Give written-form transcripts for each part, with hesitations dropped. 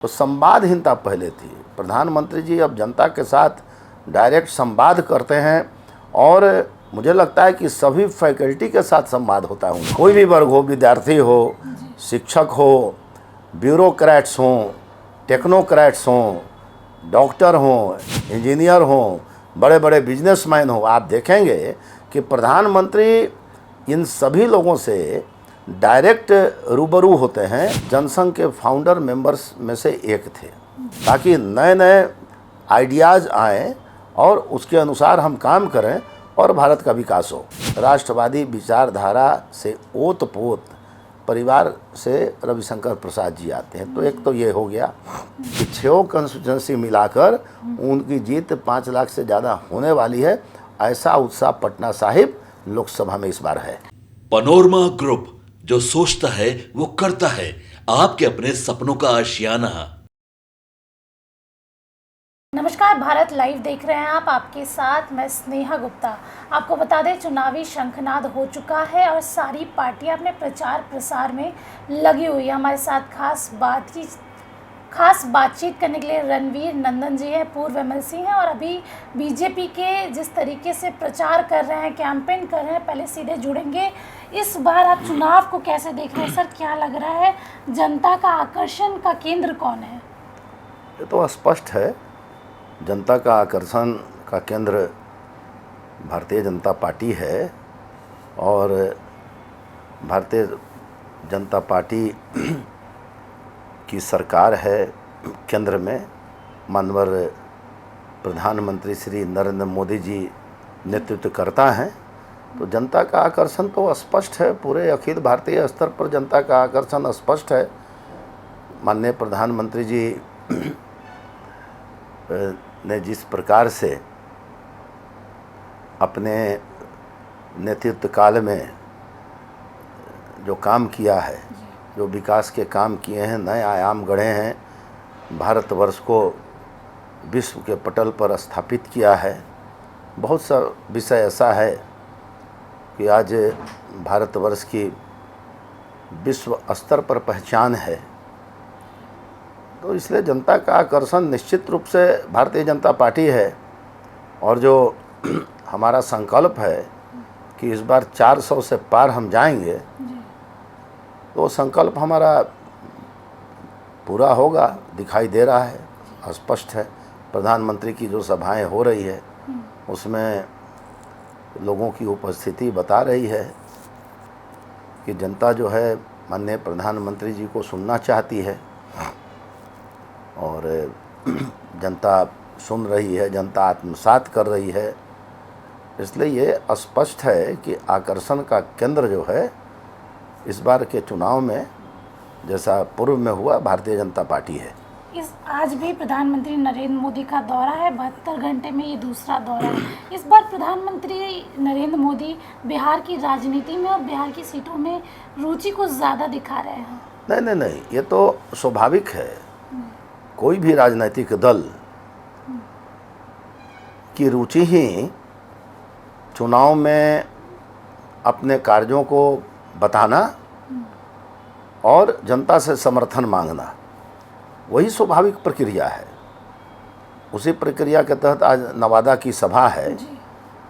तो संवादहीनता पहले थी। प्रधानमंत्री जी अब जनता के साथ डायरेक्ट संवाद करते हैं और मुझे लगता है कि सभी फैकल्टी के साथ संवाद होता है। कोई भी वर्ग हो, विद्यार्थी हो, शिक्षक हो, ब्यूरोक्रेट्स हों, टेक्नोक्रेट्स हों, डॉक्टर हों, इंजीनियर हों, बड़े बड़े बिजनेसमैन हों, आप देखेंगे कि प्रधानमंत्री इन सभी लोगों से डायरेक्ट रूबरू होते हैं। जनसंघ के फाउंडर मेंबर्स में से एक थे, ताकि नए नए आइडियाज़ आएँ और उसके अनुसार हम काम करें और भारत का विकास हो। राष्ट्रवादी विचारधारा से ओत-पोत परिवार से रविशंकर प्रसाद जी आते हैं। तो एक तो ये हो गया कि 6 कंस्टिट्यूंसी मिलाकर उनकी जीत 5 लाख से ज़्यादा होने वाली है। ऐसा उत्साह पटना साहिब लोकसभा में इस बार है। पनोरमा ग्रुप, जो सोचता है वो करता है। आपके अपने सपनों का आशियाना। नमस्कार, भारत लाइव देख रहे हैं आप। आपके साथ मैं स्नेहा गुप्ता। आपको बता दें, चुनावी शंखनाद हो चुका है और सारी पार्टियां अपने प्रचार प्रसार में लगी हुई है। हमारे साथ खास बातचीत करने के लिए रणवीर नंदन जी हैं, पूर्व एमएलसी हैं और अभी बीजेपी के जिस तरीके से प्रचार कर रहे हैं, कैंपेन कर रहे हैं, पहले सीधे जुड़ेंगे। इस बार आप चुनाव को कैसे देख रहे हैं सर? क्या लग रहा है, जनता का आकर्षण का केंद्र कौन है? ये तो स्पष्ट है, जनता का आकर्षण का केंद्र भारतीय जनता पार्टी है और भारतीय जनता पार्टी की सरकार है केंद्र में। माननीय प्रधानमंत्री श्री नरेंद्र मोदी जी नेतृत्व करता हैं, तो जनता का आकर्षण तो स्पष्ट है। पूरे अखिल भारतीय स्तर पर जनता का आकर्षण स्पष्ट है। माननीय प्रधानमंत्री जी ने जिस प्रकार से अपने नेतृत्व काल में जो काम किया है, जो विकास के काम किए हैं, नए आयाम गढ़े हैं, भारतवर्ष को विश्व के पटल पर स्थापित किया है। बहुत सा विषय ऐसा है कि आज भारतवर्ष की विश्व स्तर पर पहचान है। तो इसलिए जनता का आकर्षण निश्चित रूप से भारतीय जनता पार्टी है और जो हमारा संकल्प है कि इस बार 400 से पार हम जाएंगे, तो संकल्प हमारा पूरा होगा, दिखाई दे रहा है, स्पष्ट है। प्रधानमंत्री की जो सभाएं हो रही है उसमें लोगों की उपस्थिति बता रही है कि जनता जो है माननीय प्रधानमंत्री जी को सुनना चाहती है और जनता सुन रही है, जनता आत्मसात कर रही है। इसलिए ये स्पष्ट है कि आकर्षण का केंद्र जो है इस बार के चुनाव में, जैसा पूर्व में हुआ, भारतीय जनता पार्टी है। आज भी प्रधानमंत्री नरेंद्र मोदी का दौरा है, 72 घंटे में ये दूसरा दौरा है। इस बार प्रधानमंत्री नरेंद्र मोदी बिहार की राजनीति में और बिहार की सीटों में रुचि को ज़्यादा दिखा रहे हैं। नहीं, ये तो स्वाभाविक है। कोई भी राजनीतिक दल की रुचि ही चुनाव में अपने कार्यों को बताना और जनता से समर्थन मांगना, वही स्वाभाविक प्रक्रिया है। उसी प्रक्रिया के तहत आज नवादा की सभा है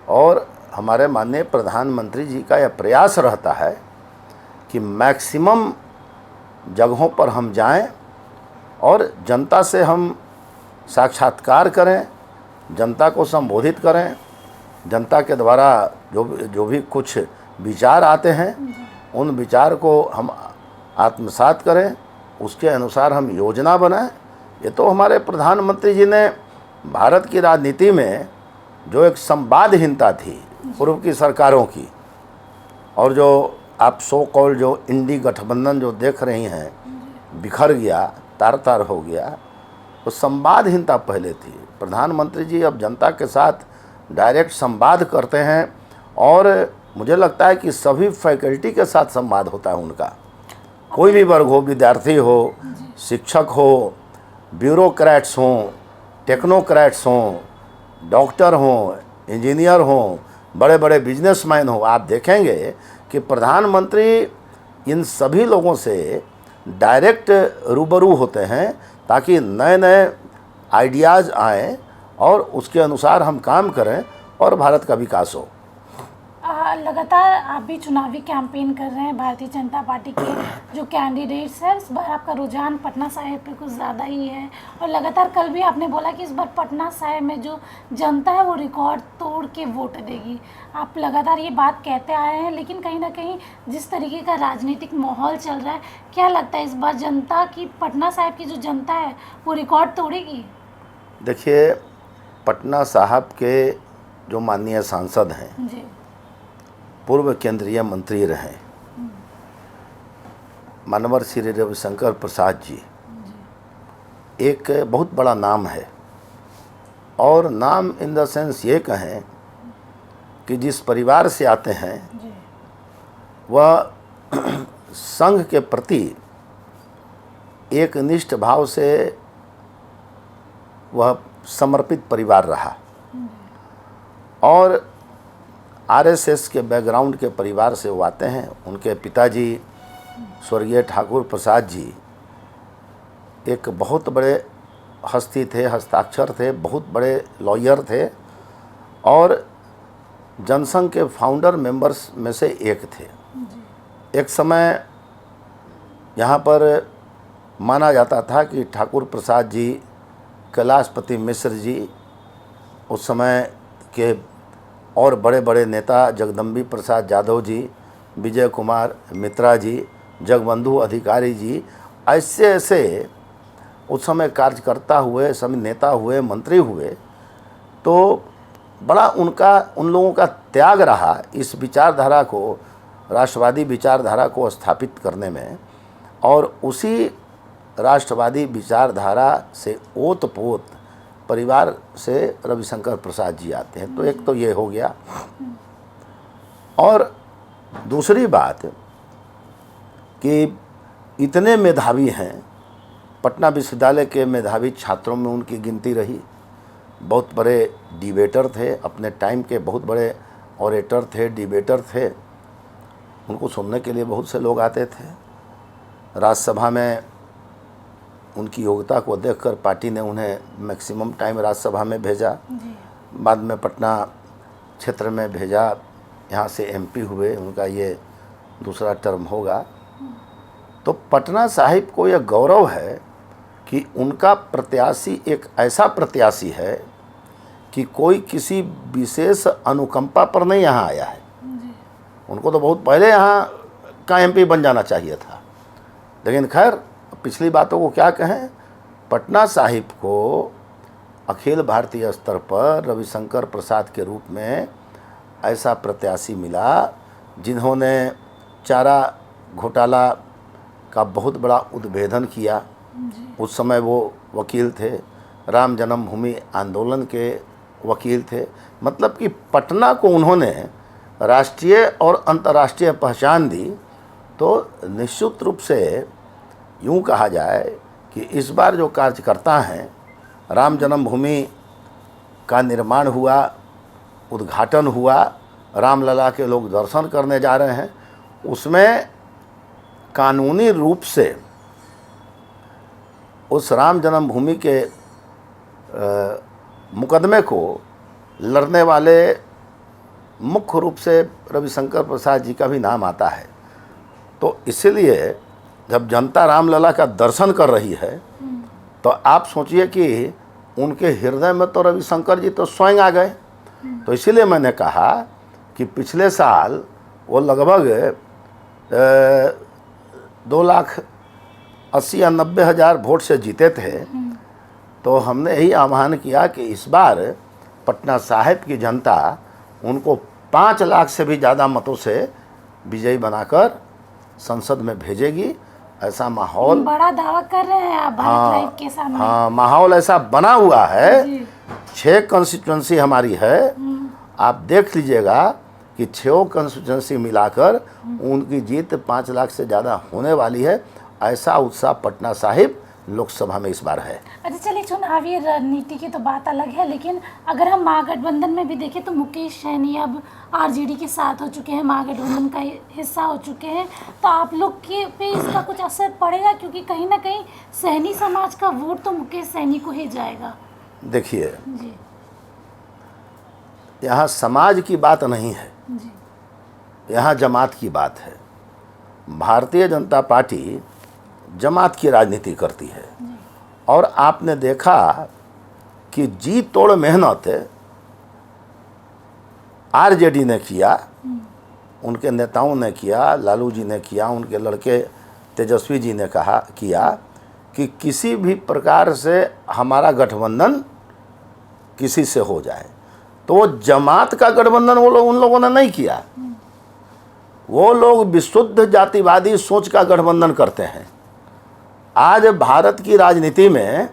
और हमारे माननीय प्रधानमंत्री जी का यह प्रयास रहता है कि मैक्सिमम जगहों पर हम जाएं और जनता से हम साक्षात्कार करें, जनता को संबोधित करें। जनता के द्वारा जो भी कुछ विचार आते हैं उन विचार को हम आत्मसात करें, उसके अनुसार हम योजना बनाएं। ये तो हमारे प्रधानमंत्री जी ने भारत की राजनीति में जो एक संवादहीनता थी पूर्व की सरकारों की, और जो आप सो कॉल्ड जो इंडी गठबंधन जो देख रही हैं, बिखर गया, तार तार हो गया, तो संवादहीनता पहले थी। प्रधानमंत्री जी अब जनता के साथ डायरेक्ट संवाद करते हैं और मुझे लगता है कि सभी फैकल्टी के साथ संवाद होता है उनका। कोई भी वर्ग हो, विद्यार्थी हो, शिक्षक हो, ब्यूरोक्रेट्स हों, टेक्नोक्रेट्स हों, डॉक्टर हों, इंजीनियर हों, बड़े बड़े बिजनेसमैन हों, आप देखेंगे कि प्रधानमंत्री इन सभी लोगों से डायरेक्ट रूबरू होते हैं ताकि नए नए आइडियाज़ आएँ और उसके अनुसार हम काम करें और भारत का विकास हो। लगातार आप भी चुनावी कैंपेन कर रहे हैं, भारतीय जनता पार्टी के जो कैंडिडेट्स हैं, इस बार आपका रुझान पटना साहिब पे कुछ ज़्यादा ही है और लगातार कल भी आपने बोला कि इस बार पटना साहिब में जो जनता है वो रिकॉर्ड तोड़ के वोट देगी। आप लगातार ये बात कहते आए हैं, लेकिन कहीं ना कहीं जिस तरीके का राजनीतिक माहौल चल रहा है, क्या लगता है इस बार जनता की, पटना साहिब की जो जनता है वो रिकॉर्ड तोड़ेगी? देखिए, पटना साहब के जो माननीय सांसद हैं, जी पूर्व केंद्रीय मंत्री रहे मानवर श्री रविशंकर प्रसाद जी, एक बहुत बड़ा नाम है। और नाम इन द सेंस ये कहें कि जिस परिवार से आते हैं जी वह संघ के प्रति एक निष्ठ भाव से वह समर्पित परिवार रहा और आरएसएस के बैकग्राउंड के परिवार से वो आते हैं। उनके पिताजी स्वर्गीय ठाकुर प्रसाद जी एक बहुत बड़े हस्ती थे, हस्ताक्षर थे, बहुत बड़े लॉयर थे और जनसंघ के फाउंडर मेंबर्स में से एक थे। एक समय यहाँ पर माना जाता था कि ठाकुर प्रसाद जी, कैलाशपति मिश्र जी, उस समय के और बड़े बड़े नेता जगदम्बी प्रसाद यादव जी, विजय कुमार मित्रा जी, जगबंधु अधिकारी जी, ऐसे ऐसे उस समय कार्यकर्ता हुए, सभी नेता हुए, मंत्री हुए। तो बड़ा उन लोगों का त्याग रहा इस विचारधारा को, राष्ट्रवादी विचारधारा को स्थापित करने में। और उसी राष्ट्रवादी विचारधारा से ओत-पोत परिवार से रविशंकर प्रसाद जी आते हैं। तो एक तो ये हो गया। और दूसरी बात कि इतने मेधावी हैं, पटना विश्वविद्यालय के मेधावी छात्रों में उनकी गिनती रही। बहुत बड़े डिबेटर थे, अपने टाइम के बहुत बड़े ऑरेटर थे, डिबेटर थे। उनको सुनने के लिए बहुत से लोग आते थे। राज्यसभा में उनकी योग्यता को देखकर पार्टी ने उन्हें मैक्सिमम टाइम राज्यसभा में भेजा, बाद में पटना क्षेत्र में भेजा, यहाँ से एमपी हुए, उनका ये दूसरा टर्म होगा। तो पटना साहिब को यह गौरव है कि उनका प्रत्याशी एक ऐसा प्रत्याशी है कि कोई किसी विशेष अनुकंपा पर नहीं यहाँ आया है। उनको तो बहुत पहले यहाँ का एमपी बन जाना चाहिए था, लेकिन खैर पिछली बातों को क्या कहें, पटना साहिब को अखिल भारतीय स्तर पर रविशंकर प्रसाद के रूप में ऐसा प्रत्याशी मिला जिन्होंने चारा घोटाला का बहुत बड़ा उद्भेदन किया। उस समय वो वकील थे, राम जन्मभूमि आंदोलन के वकील थे। मतलब कि पटना को उन्होंने राष्ट्रीय और अंतर्राष्ट्रीय पहचान दी। तो निश्चित रूप से यूँ कहा जाए कि इस बार जो कार्यकर्ता हैं, राम जन्मभूमि का निर्माण हुआ, उद्घाटन हुआ, रामलला के लोग दर्शन करने जा रहे हैं, उसमें कानूनी रूप से उस राम जन्मभूमि के मुकदमे को लड़ने वाले मुख्य रूप से रविशंकर प्रसाद जी का भी नाम आता है। तो इसीलिए जब जनता रामलला का दर्शन कर रही है तो आप सोचिए कि उनके हृदय में तो रविशंकर जी तो स्वयं आ गए। तो इसीलिए मैंने कहा कि पिछले साल वो लगभग 2,80,000 या 90,000 वोट से जीते थे। तो हमने यही आह्वान किया कि इस बार पटना साहिब की जनता उनको 5 लाख से भी ज़्यादा मतों से विजयी बनाकर संसद में भेजेगी। ऐसा माहौल, बड़ा दावा कर रहे हैं आप भारत लाइव के सामने। हाँ, माहौल ऐसा बना हुआ है। 6 कंस्टिट्यूंसी हमारी है। आप देख लीजिएगा कि 6 कंस्टिट्यूंसी मिलाकर उनकी जीत 5 लाख से ज़्यादा होने वाली है। ऐसा उत्साह पटना साहिब लोकसभा में इस बार है। अच्छा चलिए, चुनावी रणनीति की तो बात अलग है, लेकिन अगर हम महागठबंधन में भी देखें तो मुकेश सैनी अब आरजेडी के साथ हो चुके हैं, महागठबंधन का हिस्सा हो चुके हैं। तो आप लोग के पे इसका कुछ असर पड़ेगा, क्योंकि कहीं ना कहीं सैनी समाज का वोट तो मुकेश सैनी को ही जाएगा। देखिए, जी यहाँ समाज की बात नहीं है, जी यहाँ जमात की बात है। भारतीय जनता पार्टी जमात की राजनीति करती है, और आपने देखा कि जी तोड़ मेहनत आरजेडी ने किया, उनके नेताओं ने किया, लालू जी ने किया, उनके लड़के तेजस्वी जी ने किया कि किसी भी प्रकार से हमारा गठबंधन किसी से हो जाए। तो वो जमात का गठबंधन उन लोगों ने नहीं किया, वो लोग विशुद्ध जातिवादी सोच का गठबंधन करते हैं। आज भारत की राजनीति में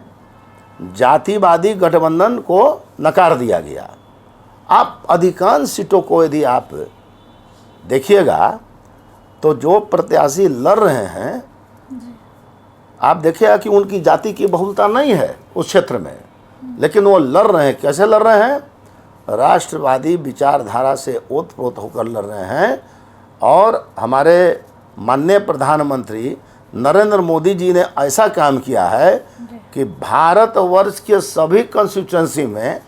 जातिवादी गठबंधन को नकार दिया गया। आप अधिकांश सीटों को यदि आप देखिएगा तो जो प्रत्याशी लड़ रहे हैं, आप देखिएगा कि उनकी जाति की बहुलता नहीं है उस क्षेत्र में, लेकिन वो लड़ रहे हैं। कैसे लड़ रहे हैं? राष्ट्रवादी विचारधारा से ओतप्रोत होकर लड़ रहे हैं। और हमारे माननीय प्रधानमंत्री नरेंद्र मोदी जी ने ऐसा काम किया है कि भारतवर्ष के सभी कंस्टिट्यूंसी में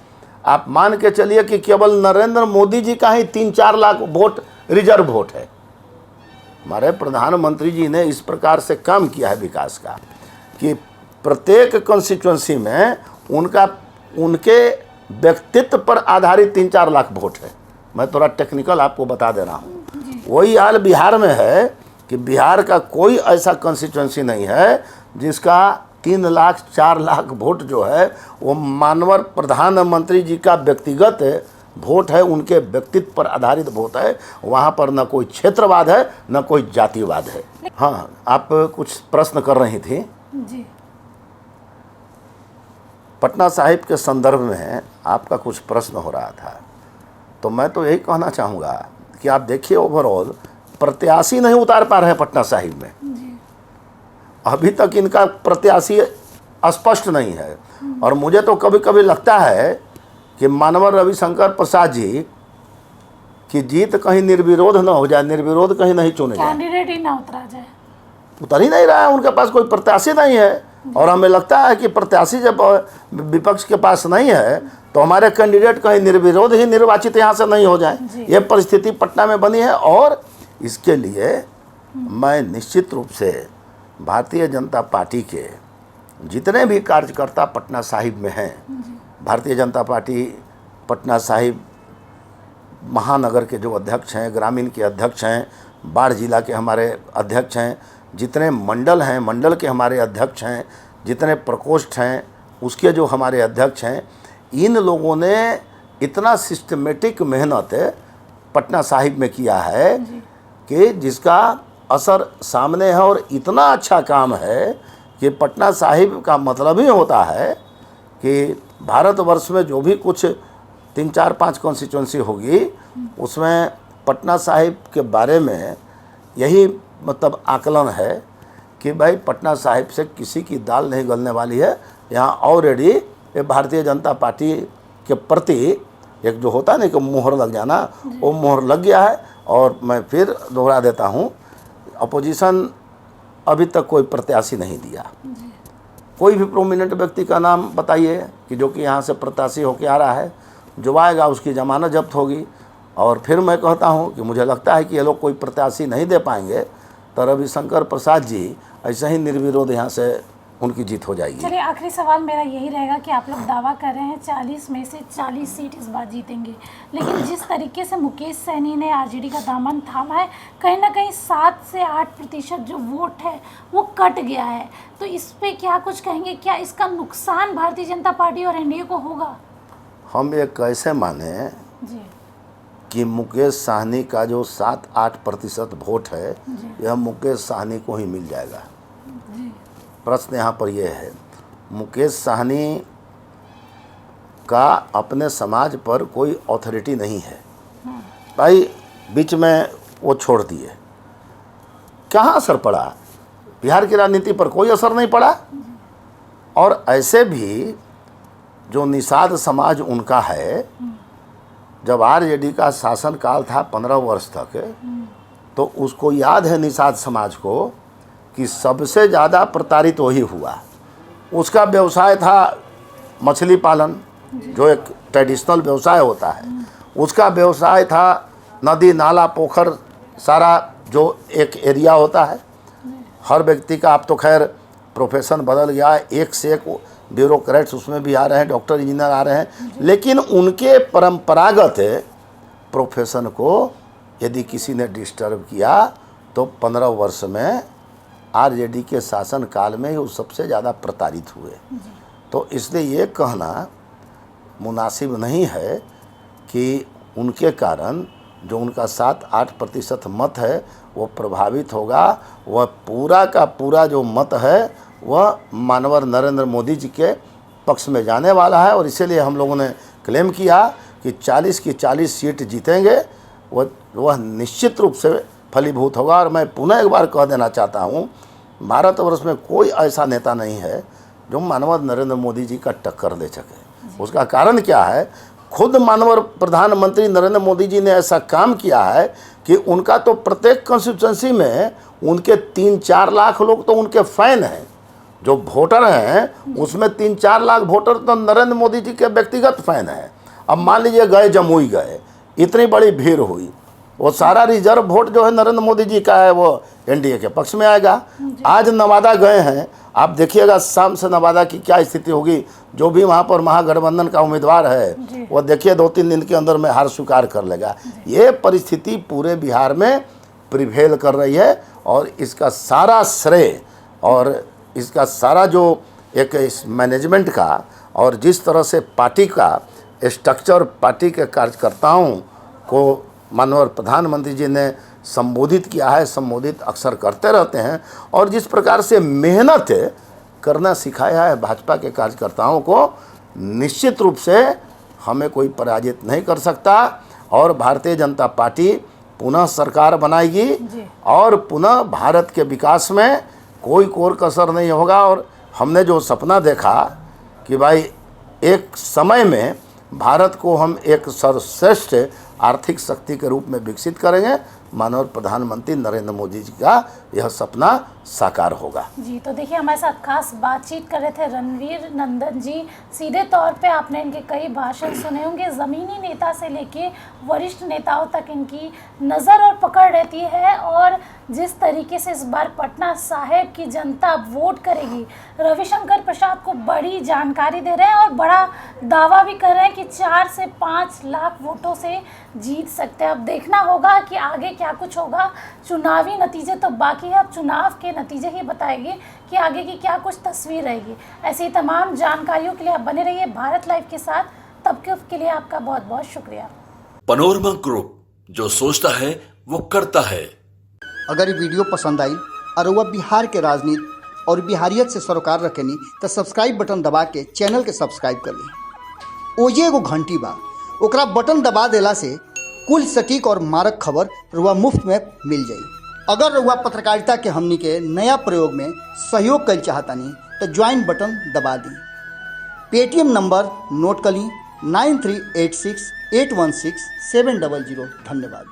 आप मान के चलिए कि केवल नरेंद्र मोदी जी का ही 3-4 लाख वोट रिजर्व वोट है। हमारे प्रधानमंत्री जी ने इस प्रकार से काम किया है विकास का कि प्रत्येक कंस्टिट्यूंसी में उनके व्यक्तित्व पर आधारित 3-4 लाख वोट है। मैं थोड़ा टेक्निकल आपको बता दे रहा हूँ। वही हाल बिहार में है कि बिहार का कोई ऐसा कंस्टिट्यूंसी नहीं है जिसका 3 लाख 4 लाख वोट जो है वो माननीय प्रधानमंत्री जी का व्यक्तिगत वोट है, उनके व्यक्तित्व पर आधारित वोट है। वहाँ पर न कोई क्षेत्रवाद है न कोई जातिवाद है। हाँ, आप कुछ प्रश्न कर रही थी जी। पटना साहिब के संदर्भ में आपका कुछ प्रश्न हो रहा था, तो मैं तो यही कहना चाहूँगा कि आप देखिए ओवरऑल प्रत्याशी नहीं उतार पा रहे हैं पटना साहिब में। अभी तक इनका प्रत्याशी स्पष्ट नहीं है। और मुझे तो कभी कभी लगता है कि माननीय रविशंकर प्रसाद जी की जीत कहीं निर्विरोध न हो जाए, निर्विरोध कहीं नहीं चुने जाए, कैंडिडेट ही ना उतरा जाए। उतर ही नहीं रहा है, उनके पास कोई प्रत्याशी नहीं है। और हमें लगता है कि प्रत्याशी जब विपक्ष के पास नहीं है तो हमारे कैंडिडेट कहीं निर्विरोध ही निर्वाचित यहाँ से नहीं हो जाए। ये परिस्थिति पटना में बनी है। और इसके लिए मैं निश्चित रूप से भारतीय जनता पार्टी के जितने भी कार्यकर्ता पटना साहिब में हैं, भारतीय जनता पार्टी पटना साहिब महानगर के जो अध्यक्ष हैं, ग्रामीण के अध्यक्ष हैं, बाढ़ जिला के हमारे अध्यक्ष हैं, जितने मंडल हैं मंडल के हमारे अध्यक्ष हैं, जितने प्रकोष्ठ हैं उसके जो हमारे अध्यक्ष हैं, इन लोगों ने इतना सिस्टमेटिक मेहनत पटना साहिब में किया है कि जिसका असर सामने है। और इतना अच्छा काम है कि पटना साहिब का मतलब ही होता है कि भारतवर्ष में जो भी कुछ 3-4-5 कॉन्स्टिट्यूंसी होगी उसमें पटना साहिब के बारे में यही मतलब आकलन है कि भाई पटना साहिब से किसी की दाल नहीं गलने वाली है। यहाँ ऑलरेडी ये भारतीय जनता पार्टी के प्रति एक जो होता है ना कि मोहर लग जाना, वो मोहर लग गया है। और मैं फिर दोहरा देता हूँ, अपोजिशन अभी तक कोई प्रत्याशी नहीं दिया। कोई भी प्रोमिनेंट व्यक्ति का नाम बताइए कि जो कि यहाँ से प्रत्याशी होकर आ रहा है, जो आएगा उसकी जमानत जब्त होगी। और फिर मैं कहता हूँ कि मुझे लगता है कि ये लोग कोई प्रत्याशी नहीं दे पाएंगे तो रविशंकर प्रसाद जी ऐसे ही निर्विरोध यहाँ से उनकी जीत हो जाएगी। चलिए, आखिरी सवाल मेरा यही रहेगा कि आप लोग दावा कर रहे हैं 40 में से 40 सीट इस बार जीतेंगे, लेकिन जिस तरीके से मुकेश सैनी ने आरजेडी का दामन थामा है, कहीं ना कहीं 7 से 8% जो वोट है वो कट गया है। तो इस पे क्या कुछ कहेंगे? क्या इसका नुकसान भारतीय जनता पार्टी और एनडीए को होगा? हम ये कैसे माने जी कि मुकेश साहनी का जो 7-8% वोट है यह मुकेश साहनी को ही मिल जाएगा? प्रश्न यहाँ पर यह है, मुकेश साहनी का अपने समाज पर कोई अथॉरिटी नहीं है भाई, बीच में वो छोड़ दिए, कहाँ असर पड़ा? बिहार की राजनीति पर कोई असर नहीं पड़ा। और ऐसे भी जो निषाद समाज उनका है, जब आरजेडी का शासनकाल था 15 वर्ष तक, तो उसको याद है निषाद समाज को कि सबसे ज़्यादा प्रताड़ित वही हुआ। उसका व्यवसाय था मछली पालन, जो एक ट्रेडिशनल व्यवसाय होता है। उसका व्यवसाय था नदी नाला पोखर, सारा जो एक एरिया होता है। हर व्यक्ति का, अब तो खैर प्रोफेशन बदल गया है, एक से एक ब्यूरोक्रेट्स उसमें भी आ रहे हैं, डॉक्टर इंजीनियर आ रहे हैं, लेकिन उनके परंपरागत प्रोफेशन को यदि किसी ने डिस्टर्ब किया तो 15 वर्ष में आरजेडी के शासन काल में वो सबसे ज़्यादा प्रताड़ित हुए। तो इसलिए ये कहना मुनासिब नहीं है कि उनके कारण जो उनका 7-8% मत है वो प्रभावित होगा। वह पूरा का पूरा जो मत है वह मानवर नरेंद्र मोदी जी के पक्ष में जाने वाला है, और इसीलिए हम लोगों ने क्लेम किया कि 40 की 40 सीट जीतेंगे। वह निश्चित रूप से फलीभूत होगा। और मैं पुनः एक बार कह देना चाहता हूँ, भारतवर्ष में कोई ऐसा नेता नहीं है जो मानवर नरेंद्र मोदी जी का टक्कर दे सके। उसका कारण क्या है, खुद मानवर प्रधानमंत्री नरेंद्र मोदी जी ने ऐसा काम किया है कि उनका तो प्रत्येक कॉन्स्टिट्यूंसी में उनके 3-4 लाख लोग तो उनके फैन हैं। जो वोटर हैं उसमें 3-4 लाख वोटर तो नरेंद्र मोदी जी के व्यक्तिगत फैन हैं। अब मान लीजिए गए जमुई गए, इतनी बड़ी भीड़ हुई, वो सारा रिजर्व वोट जो है नरेंद्र मोदी जी का है, वो एनडीए के पक्ष में आएगा। आज नवादा गए हैं, आप देखिएगा शाम से नवादा की क्या स्थिति होगी। जो भी वहाँ पर महागठबंधन का उम्मीदवार है वो देखिए 2-3 दिन के अंदर में हार स्वीकार कर लेगा। ये परिस्थिति पूरे बिहार में प्रिवेल कर रही है, और इसका सारा श्रेय और इसका सारा जो एक इस मैनेजमेंट का और जिस तरह से पार्टी का स्ट्रक्चर, पार्टी के कार्यकर्ताओं को माननीय प्रधानमंत्री जी ने संबोधित किया है, संबोधित अक्सर करते रहते हैं, और जिस प्रकार से मेहनत करना सिखाया है भाजपा के कार्यकर्ताओं को, निश्चित रूप से हमें कोई पराजित नहीं कर सकता। और भारतीय जनता पार्टी पुनः सरकार बनाएगी और पुनः भारत के विकास में कोई कोर कसर नहीं होगा। और हमने जो सपना देखा कि भाई एक समय में भारत को हम एक सर्वश्रेष्ठ आर्थिक शक्ति के रूप में विकसित करेंगे, माननीय प्रधानमंत्री नरेंद्र मोदी जी का यह सपना साकार होगा। जी, तो देखिए हमारे साथ खास बातचीत कर रहे थे रणवीर नंदन जी। सीधे तौर पे आपने इनके कई भाषण सुने होंगे। ज़मीनी नेता से लेके वरिष्ठ नेताओं तक इनकी नज़र और पकड़ रहती है, और जिस तरीके से इस बार पटना साहिब की जनता वोट करेगी, रविशंकर प्रसाद को बड़ी जानकारी दे रहे हैं और बड़ा दावा भी कर रहे हैं कि 4 से 5 लाख वोटों से जीत सकते हैं। अब देखना होगा कि आगे क्या कुछ होगा। चुनावी नतीजे तो बाकी है, अब चुनाव के नतीजे ही बताएंगे कि आगे की क्या कुछ तस्वीर रहेगी। ऐसी ही तमाम जानकारियों के लिए आप बने रहिए भारत लाइव के साथ। तब के लिए आपका बहुत बहुत शुक्रिया। पनोरमा ग्रुप, जो सोचता है वो करता है। अगर ये वीडियो पसंद आई और वह बिहार के राजनीति और बिहारियत से सरोकार रखेनी तो सब्सक्राइब बटन दबा के चैनल के सब्सक्राइब कर ली। ओजे एगो घंटी बा, ओकरा बटन दबा देला से कुल सटीक और मारक खबर रुआ मुफ्त में मिल जाई। अगर रुआ पत्रकारिता के हमनी के नया प्रयोग में सहयोग कर चाहतानी तो ज्वाइन बटन दबा दी। पेटीएम नंबर नोट कर ली 9386816700। धन्यवाद।